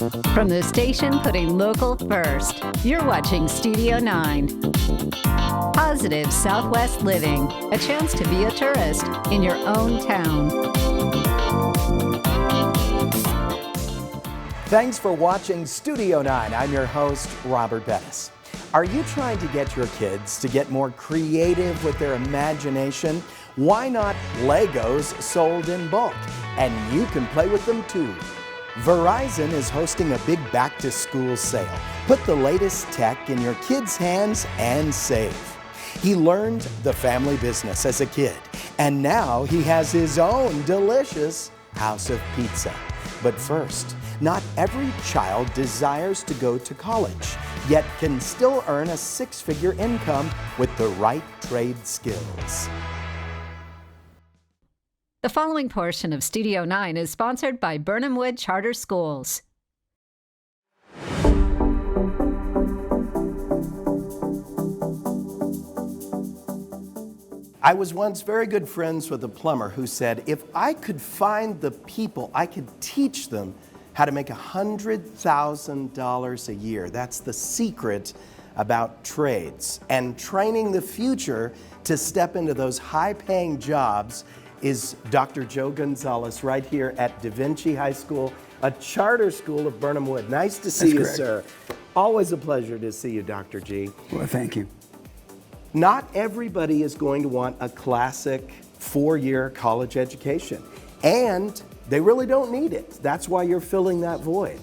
From the station putting local first, you're watching Studio 9. Positive Southwest living, a chance to be a tourist in your own town. Thanks for watching Studio 9. I'm your host, Robert Bettis. Are you trying to get your kids to get more creative with their imagination? Why not Legos sold in bulk? And you can play with them too. Verizon is hosting a big back-to-school sale. Put the latest tech in your kids' hands and save. He learned the family business as a kid, and now he has his own delicious house of pizza. But first, not every child desires to go to college, yet can still earn a six-figure income with the right trade skills. The following portion of Studio 9 is sponsored by Birnham Wood Charter Schools. I was once very good friends with a plumber who said, if I could find the people, I could teach them how to make $100,000 a year. That's the secret about trades. And training the future to step into those high-paying jobs is Dr. Joe Gonzalez right here at Da Vinci High School, a charter school of Birnham Wood. Nice to see you, sir. Always a pleasure to see you, Dr. G. Well, thank you. Not everybody is going to want a classic four-year college education, and they really don't need it. That's why you're filling that void.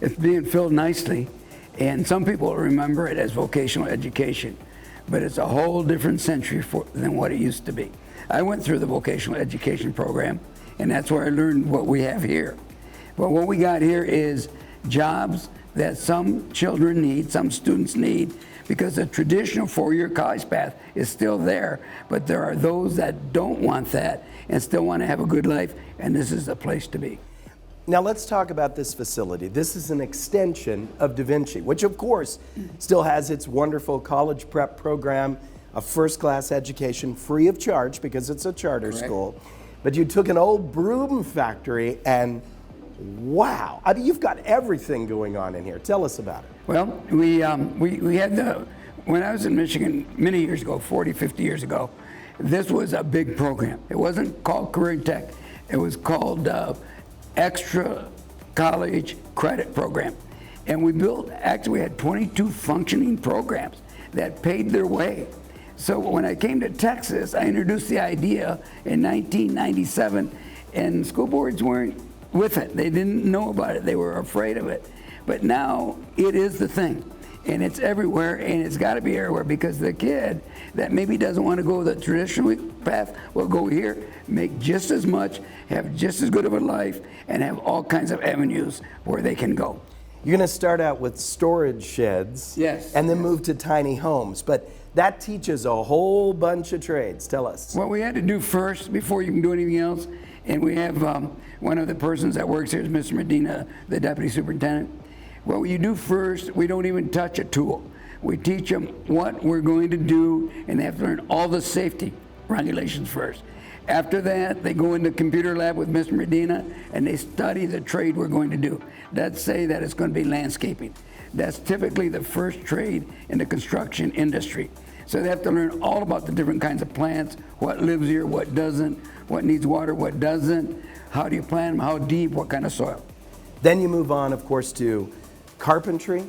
It's being filled nicely, and some people remember it as vocational education, but it's a whole different century than what it used to be. I went through the vocational education program, and that's where I learned what we have here. But what we got here is jobs that some children need, some students need, because the traditional four-year college path is still there, but there are those that don't want that and still want to have a good life, and this is the place to be. Now let's talk about this facility. This is an extension of Da Vinci, which of course still has its wonderful college prep program, a first-class education free of charge because it's a charter school. But you took an old broom factory and wow, I mean, you've got everything going on in here. Tell us about it. Well, we had when I was in Michigan many years ago, 40, 50 years ago, this was a big program. It wasn't called Career Tech. It was called Extra College Credit Program. And we we had 22 functioning programs that paid their way. So when I came to Texas, I introduced the idea in 1997, and school boards weren't with it. They didn't know about it. They were afraid of it. But now it is the thing, and it's everywhere, and it's got to be everywhere because the kid that maybe doesn't want to go the traditional path will go here, make just as much, have just as good of a life, and have all kinds of avenues where they can go. You're going to start out with storage sheds, yes, and then move to tiny homes, but that teaches a whole bunch of trades. Tell us. What we had to do first before you can do anything else, and we have one of the persons that works here is Mr. Medina, the deputy superintendent. What you do first, we don't even touch a tool. We teach them what we're going to do, and they have to learn all the safety regulations first. After that, they go in the computer lab with Mr. Medina, and they study the trade we're going to do. Let's say that it's going to be landscaping. That's typically the first trade in the construction industry. So they have to learn all about the different kinds of plants, what lives here, what doesn't, what needs water, what doesn't, how do you plant them, how deep, what kind of soil. Then you move on, of course, to carpentry,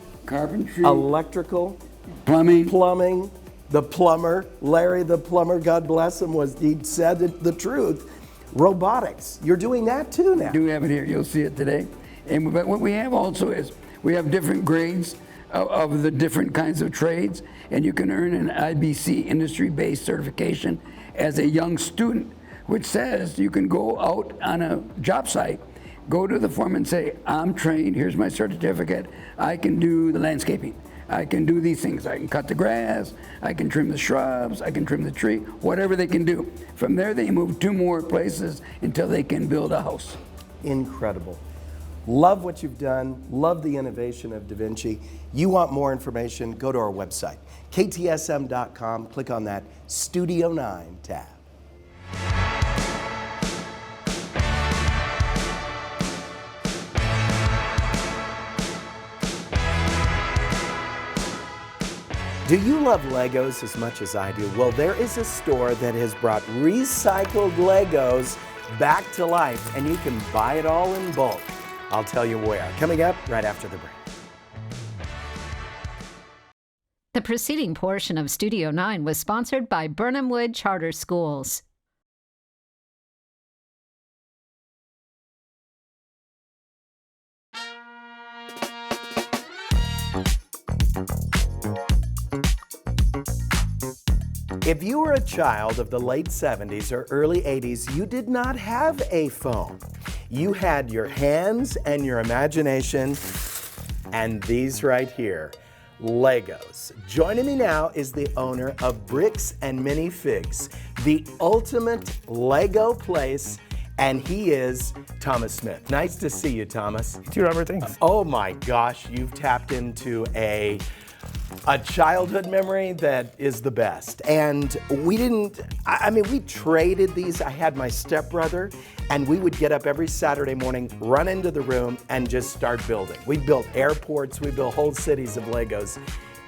electrical, plumbing. The plumber, Larry the plumber, God bless him, he said the truth. Robotics, you're doing that too now. We do have it here, you'll see it today. And but what we have also is, we have different grades of the different kinds of trades, and you can earn an IBC industry-based certification as a young student, which says you can go out on a job site, go to the foreman and say, I'm trained, here's my certificate, I can do the landscaping. I can do these things. I can cut the grass, I can trim the shrubs, I can trim the tree, whatever they can do. From there, they move 2 more places until they can build a house. Incredible. Love what you've done, love the innovation of Da Vinci. You want more information, go to our website, ktsm.com, click on that Studio 9 tab. Do you love Legos as much as I do? Well, there is a store that has brought recycled Legos back to life, and you can buy it all in bulk. I'll tell you where. Coming up right after the break. The preceding portion of Studio 9 was sponsored by Burnham Wood Charter Schools. If you were a child of the late 70s or early 80s, you did not have a phone. You had your hands and your imagination, and these right here, Legos. Joining me now is the owner of Bricks and Minifigs, the ultimate Lego place, and he is Thomas Smith. Nice to see you, Thomas. You too, Robert, thanks. Oh my gosh, you've tapped into a childhood memory that is the best. And we traded these. I had my stepbrother, and we would get up every Saturday morning, run into the room, and just start building. We built airports, we built whole cities of Legos,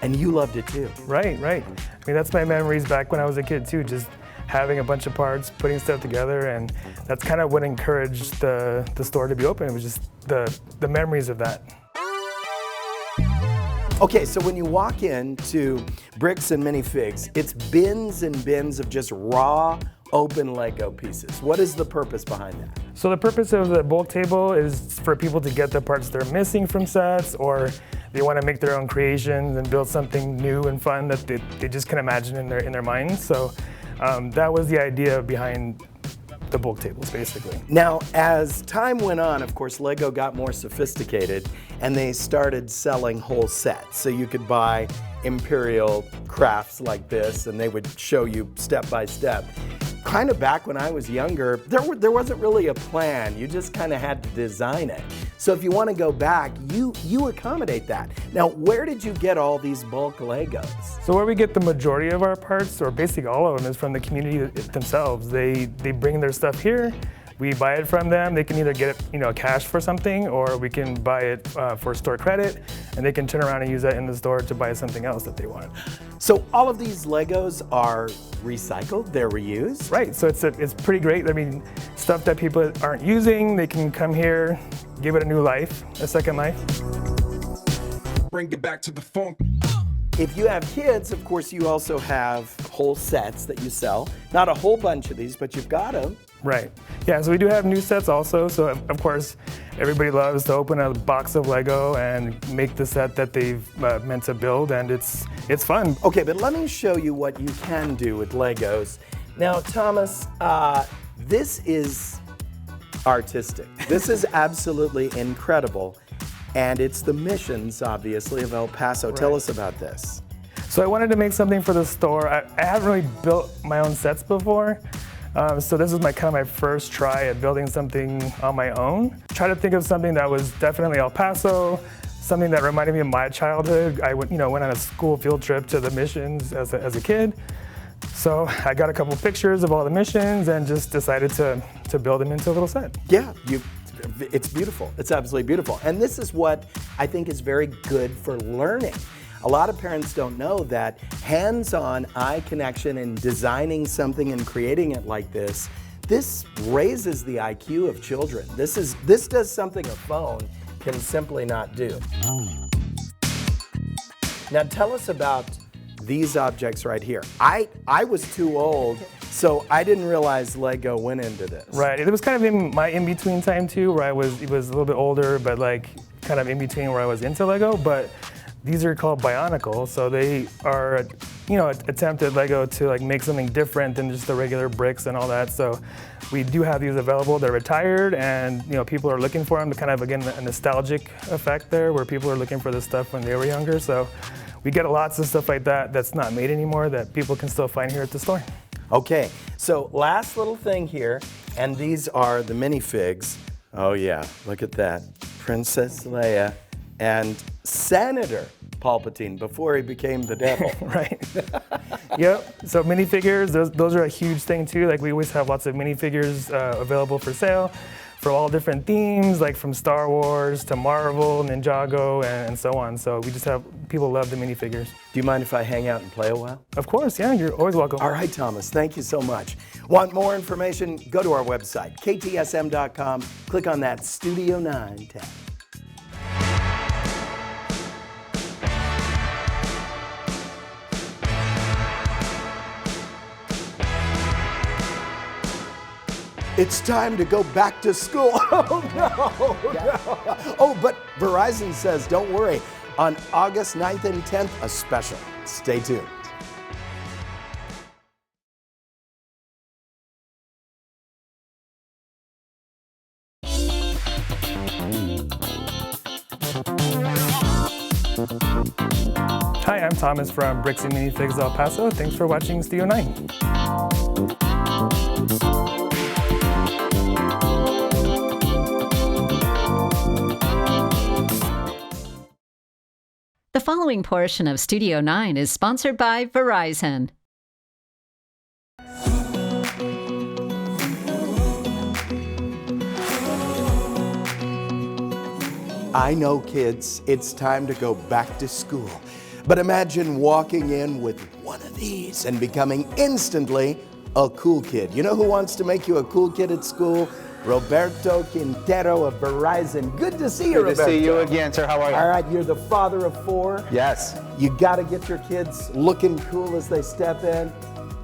and you loved it too. Right. I mean, that's my memories back when I was a kid too, just having a bunch of parts, putting stuff together, and that's kind of what encouraged the store to be open. It was just the memories of that. Okay, so when you walk into Bricks and Minifigs, it's bins and bins of just raw, open Lego pieces. What is the purpose behind that? So the purpose of the bulk table is for people to get the parts they're missing from sets, or they want to make their own creations and build something new and fun that they just can imagine in their minds. So that was the idea behind the bulk tables, basically. Now, as time went on, of course, Lego got more sophisticated, and they started selling whole sets. So you could buy Imperial crafts like this, and they would show you step by step. Kind of back when I was younger, there wasn't really a plan. You just kind of had to design it. So if you want to go back, you accommodate that. Now, where did you get all these bulk Legos? So where we get the majority of our parts, or basically all of them, is from the community themselves. They bring their stuff here. We buy it from them. They can either get it, cash for something, or we can buy it for store credit, and they can turn around and use that in the store to buy something else that they want. So all of these Legos are recycled, they're reused? Right, so it's pretty great. I mean, stuff that people aren't using, they can come here, give it a new life, a second life. Bring it back to the funk. If you have kids, of course, you also have whole sets that you sell. Not a whole bunch of these, but you've got them. Right. Yeah, so we do have new sets also. So of course, everybody loves to open a box of Lego and make the set that they've meant to build, and it's fun. Okay, but let me show you what you can do with Legos. Now, Thomas, this is artistic. This is absolutely incredible. And it's the Missions, obviously, of El Paso. Right. Tell us about this. So I wanted to make something for the store. I haven't really built my own sets before. So this was my first try at building something on my own. Try to think of something that was definitely El Paso, something that reminded me of my childhood. I went on a school field trip to the Missions as a kid. So I got a couple pictures of all the missions and just decided to build them into a little set. Yeah, it's beautiful. It's absolutely beautiful. And this is what I think is very good for learning. A lot of parents don't know that hands-on eye connection and designing something and creating it like this raises the IQ of children. This does something a phone can simply not do. Now tell us about these objects right here. I was too old, so I didn't realize Lego went into this. Right, it was kind of in my in-between time too, where it was a little bit older, but like kind of in between where I was into Lego. But these are called Bionicle, so they are, attempted Lego to like make something different than just the regular bricks and all that. So we do have these available. They're retired, and people are looking for them. To kind of, again, a nostalgic effect there, where people are looking for this stuff when they were younger. So we get lots of stuff like that that's not made anymore that people can still find here at the store. Okay, so last little thing here, and these are the minifigs. Oh yeah, look at that. Princess Leia and Senator Palpatine before he became the devil. Right. Yep. So minifigures, those are a huge thing too. Like we always have lots of minifigures available for sale for all different themes, like from Star Wars to Marvel, Ninjago, and so on. So we just have, people love the minifigures. Do you mind if I hang out and play a while? Of course, yeah, you're always welcome. All right, Thomas, thank you so much. Want more information? Go to our website, ktsm.com. Click on that Studio 9 tab. It's time to go back to school. Oh, no. Oh, but Verizon says, don't worry. On August 9th and 10th, a special. Stay tuned. Hi, I'm Thomas from Bricks and Minifigs El Paso. Thanks for watching Studio 9. The following portion of Studio 9 is sponsored by Verizon. I know, kids, it's time to go back to school. But imagine walking in with one of these and becoming instantly a cool kid. You know who wants to make you a cool kid at school? Roberto Quintero of Verizon. Good to see you, Good Roberto. to see you again, sir. How are you? All right, you're the father of 4. Yes. You got to get your kids looking cool as they step in.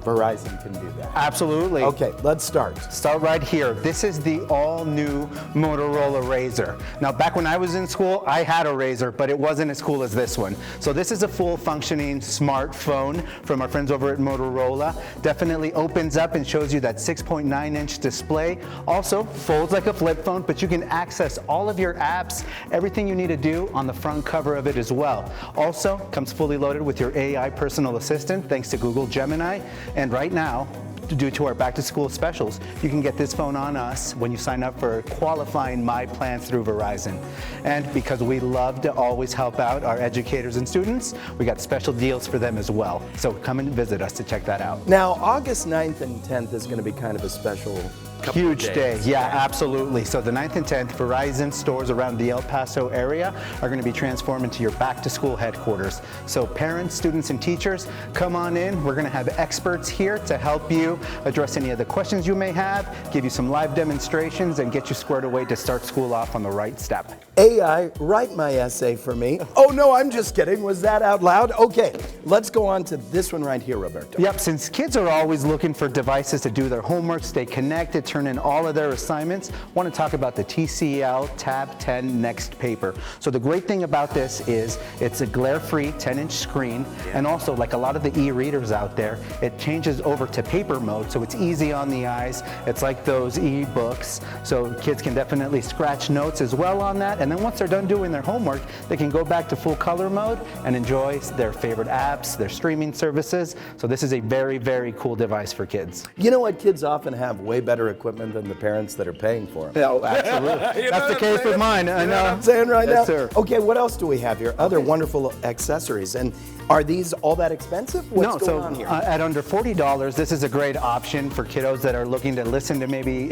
Verizon can do that. Absolutely. Okay, let's start. Start right here. This is the all-new Motorola Razr. Now, back when I was in school, I had a Razr, but it wasn't as cool as this one. So this is a full-functioning smartphone from our friends over at Motorola. Definitely opens up and shows you that 6.9-inch display. Also, folds like a flip phone, but you can access all of your apps, everything you need to do on the front cover of it as well. Also, comes fully loaded with your AI personal assistant, thanks to Google Gemini. And right now, due to our back to school specials, you can get this phone on us when you sign up for qualifying My Plans through Verizon. And because we love to always help out our educators and students, we got special deals for them as well. So come and visit us to check that out. Now, August 9th and 10th is going to be kind of a special couple Huge of day, days. yeah, absolutely. So the 9th and 10th, Verizon stores around the El Paso area are going to be transformed into your back to school headquarters. So parents, students, and teachers, come on in. We're going to have experts here to help you address any of the questions you may have, give you some live demonstrations, and get you squared away to start school off on the right step. AI, write my essay for me. Oh no, I'm just kidding. Was that out loud? Okay, let's go on to this one right here, Roberto. Yep, since kids are always looking for devices to do their homework, stay connected, turn in all of their assignments, I want to talk about the TCL Tab 10 Next Paper. So the great thing about this is it's a glare-free 10-inch screen, and also, like a lot of the e-readers out there, it changes over to paper mode, so it's easy on the eyes. It's like those e-books, so kids can definitely scratch notes as well on that, and then once they're done doing their homework, they can go back to full color mode and enjoy their favorite apps, their streaming services. So this is a very, very cool device for kids. You know what? Kids often have way better equipment than the parents that are paying for them. Oh, absolutely. That's the case with mine. I know. You know what I'm saying right now? Yes, sir. Okay, what else do we have here? Other wonderful accessories. And are these all that expensive? What's going on here? At under $40, this is a great option for kiddos that are looking to listen to maybe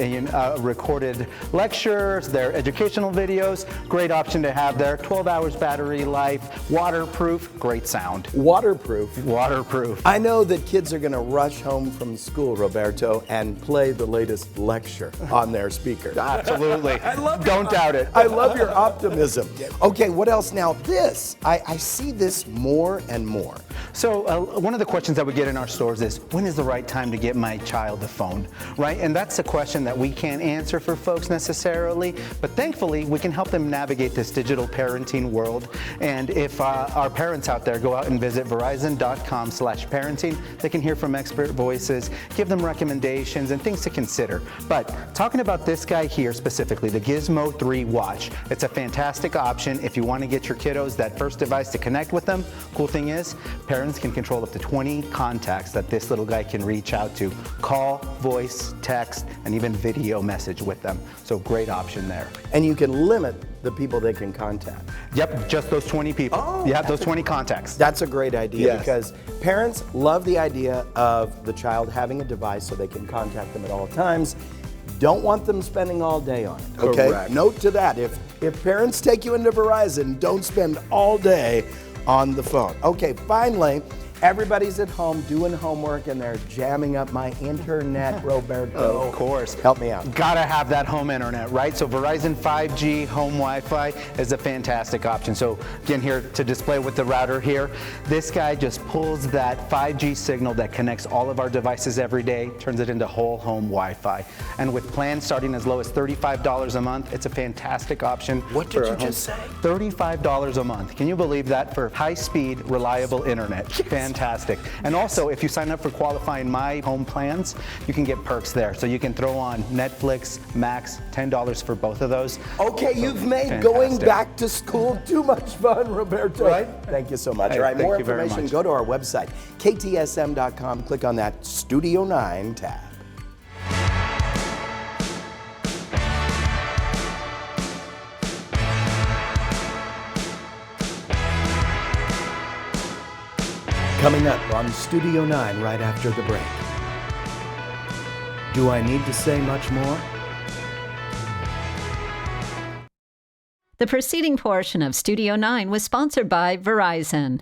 recorded lectures, their educational videos. Great option to have there. 12 hours battery life, waterproof, great sound. Waterproof. Waterproof. I know that kids are going to rush home from school, Roberto, and play the latest lecture on their speaker. Absolutely. Don't doubt it. I love your optimism. Okay, what else? Now this, I see this more and more. So one of the questions that we get in our stores is, when is the right time to get my child a phone, right? And that's a question that we can't answer for folks necessarily, but thankfully we can help them navigate this digital parenting world. And if our parents out there go out and visit verizon.com/parenting, they can hear from expert voices, give them recommendations and things to consider. But talking about this guy here specifically, the Gizmo 3 watch, it's a fantastic option if you want to get your kiddos that first device to connect with them. Cool thing is, parents can control up to 20 contacts that this little guy can reach out to. Call, voice, text, and even video message with them. So great option there. And you can limit the people they can contact. Yep, just those 20 people. Oh, yeah, those 20 contacts. That's a great idea Yes. because parents love the idea of the child having a device so they can contact them at all times. don't want them spending all day on it. Okay, Correct. note to that. If parents take you into Verizon, don't spend all day on the phone. Okay, finally, everybody's at home doing homework and they're jamming up my internet, Roberto. Of course. Help me out. Gotta have that home internet, right? So Verizon 5G home Wi-Fi is a fantastic option. So again, here to display with the router here, this guy just pulls that 5G signal that connects all of our devices every day, turns it into whole home Wi-Fi. And with plans starting as low as $35 a month, it's a fantastic option. What did for you our home. just say? $35 a month. Can you believe that for high-speed, reliable internet? Fantastic. And also, if you sign up for qualifying My Home plans, you can get perks there. So you can throw on Netflix, Max, $10 for both of those. Okay, you've made Fantastic. going back to school too much fun, Roberto. Right? Thank you so much. Hey, All right, thank more you very information, much. go to our website, ktsm.com, click on that Studio 9 tab. Coming up on Studio 9 right after the break. Do I need to say much more? The preceding portion of Studio 9 was sponsored by Verizon.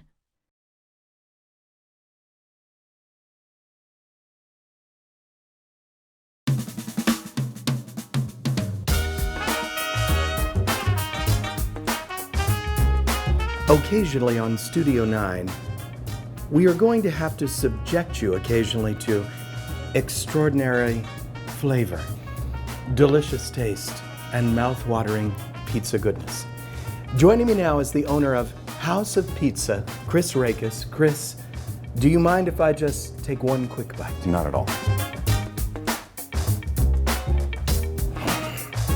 Occasionally on Studio 9, we are going to have to subject you occasionally to extraordinary flavor, delicious taste, and mouth-watering pizza goodness. Joining me now is the owner of House of Pizza, Chris Rakes. Chris, do you mind if I just take one quick bite? Not at all.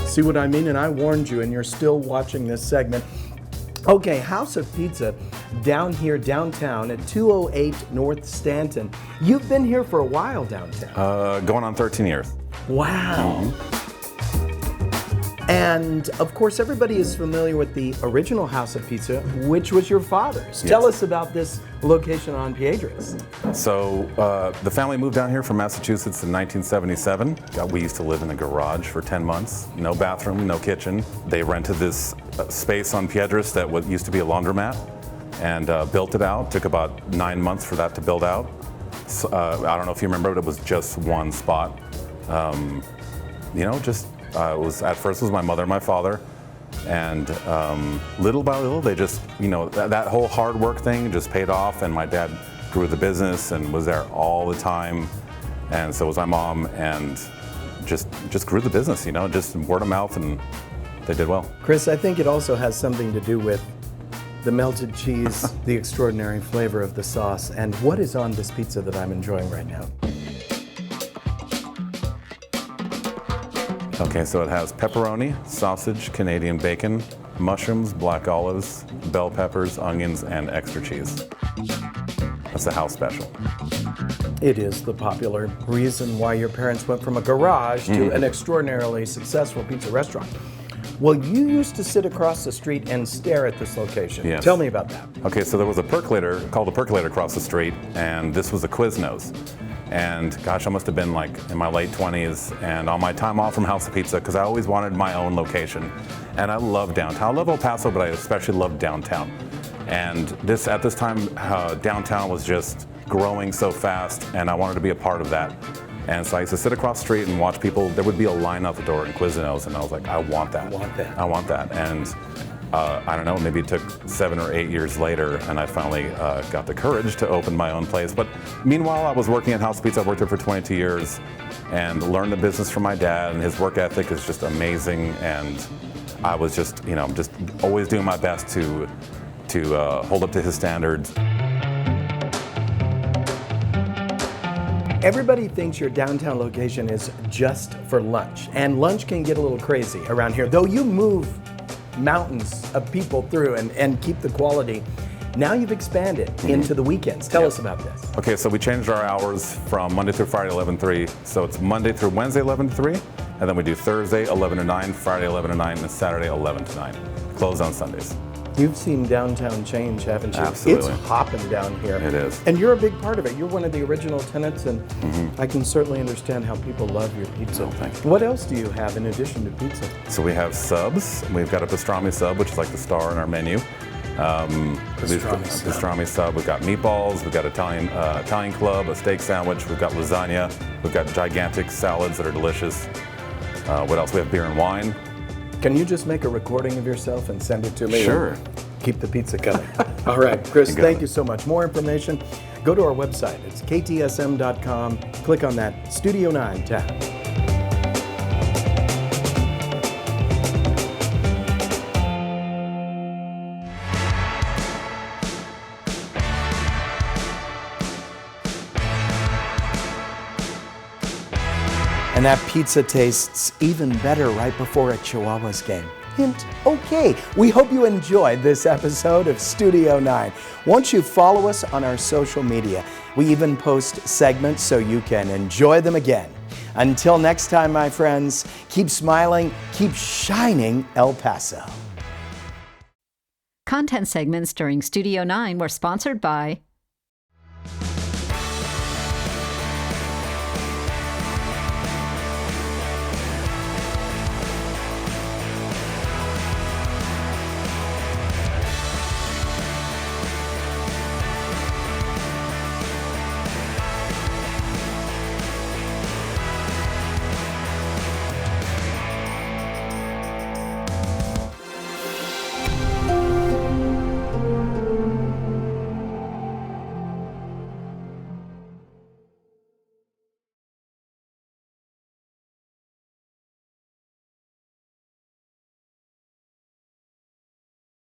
See what I mean? And I warned you, and you're still watching this segment. Okay, House of Pizza down here downtown at 208 North Stanton. You've been here for a while downtown. Going on 13 years. Wow. And of course, everybody is familiar with the original House of Pizza, which was your father's. Tell us about this location on Piedras. So the family moved down here from Massachusetts in 1977. We used to live in a garage for 10 months. No bathroom, no kitchen. They rented this space on Piedras that used to be a laundromat and built it out. Took about 9 months for that to build out. So, I don't know if you remember, but it was just one spot. It was at first it was my mother and my father, and little by little they just, that whole hard work thing just paid off, and my dad grew the business and was there all the time, and so was my mom, and just grew the business, just word of mouth, and they did well. Chris, I think it also has something to do with the melted cheese, the extraordinary flavor of the sauce, and what is on this pizza that I'm enjoying right now. Okay, so it has pepperoni, sausage, Canadian bacon, mushrooms, black olives, bell peppers, onions, and extra cheese. That's the house special. It is the popular reason why your parents went from a garage to an extraordinarily successful pizza restaurant. Well, you used to sit across the street and stare at this location. Yes. Tell me about that. Okay, so there was a percolator called a percolator across the street, and this was a Quiznos. And gosh, I must have been like in my late 20s, and on my time off from House of Pizza, because I always wanted my own location. And I love downtown. I love El Paso, but I especially love downtown. And at this time, downtown was just growing so fast, and I wanted to be a part of that. And so I used to sit across the street and watch people. There would be a line out the door in Quiznos, and I was like, I want that. I want that. And I don't know, maybe it took 7 or 8 years later, and I finally got the courage to open my own place. But meanwhile, I was working at House of Pizza. I worked there for 22 years and learned the business from my dad, and his work ethic is just amazing. And I was just, just always doing my best to hold up to his standards. Everybody thinks your downtown location is just for lunch, and lunch can get a little crazy around here. Though you move mountains of people through and keep the quality, now you've expanded into the weekends. Tell us about this. Okay, so we changed our hours from Monday through Friday, 11 to 3. So it's Monday through Wednesday, 11 to 3, and then we do Thursday, 11 to 9, Friday, 11 to 9, and Saturday, 11 to 9. Closed on Sundays. You've seen downtown change, haven't you? Absolutely. It's hopping down here. It is. And you're a big part of it. You're one of the original tenants, and I can certainly understand how people love your pizza. Thank you. What else do you have in addition to pizza? So we have subs. We've got a pastrami sub, which is like the star in our menu. Pastrami sub. We've got meatballs. We've got Italian club, a steak sandwich. We've got lasagna. We've got gigantic salads that are delicious. What else? We have beer and wine. Can you just make a recording of yourself and send it to me? Sure. Keep the pizza coming. All right, Chris, You got thank it. you so much. More information, go to our website. It's ktsm.com. Click on that Studio 9 tab. And that pizza tastes even better right before a Chihuahuas game. Hint, okay. We hope you enjoyed this episode of Studio 9. Won't you follow us on our social media? We even post segments so you can enjoy them again. Until next time, my friends, keep smiling, keep shining El Paso. Content segments during Studio 9 were sponsored by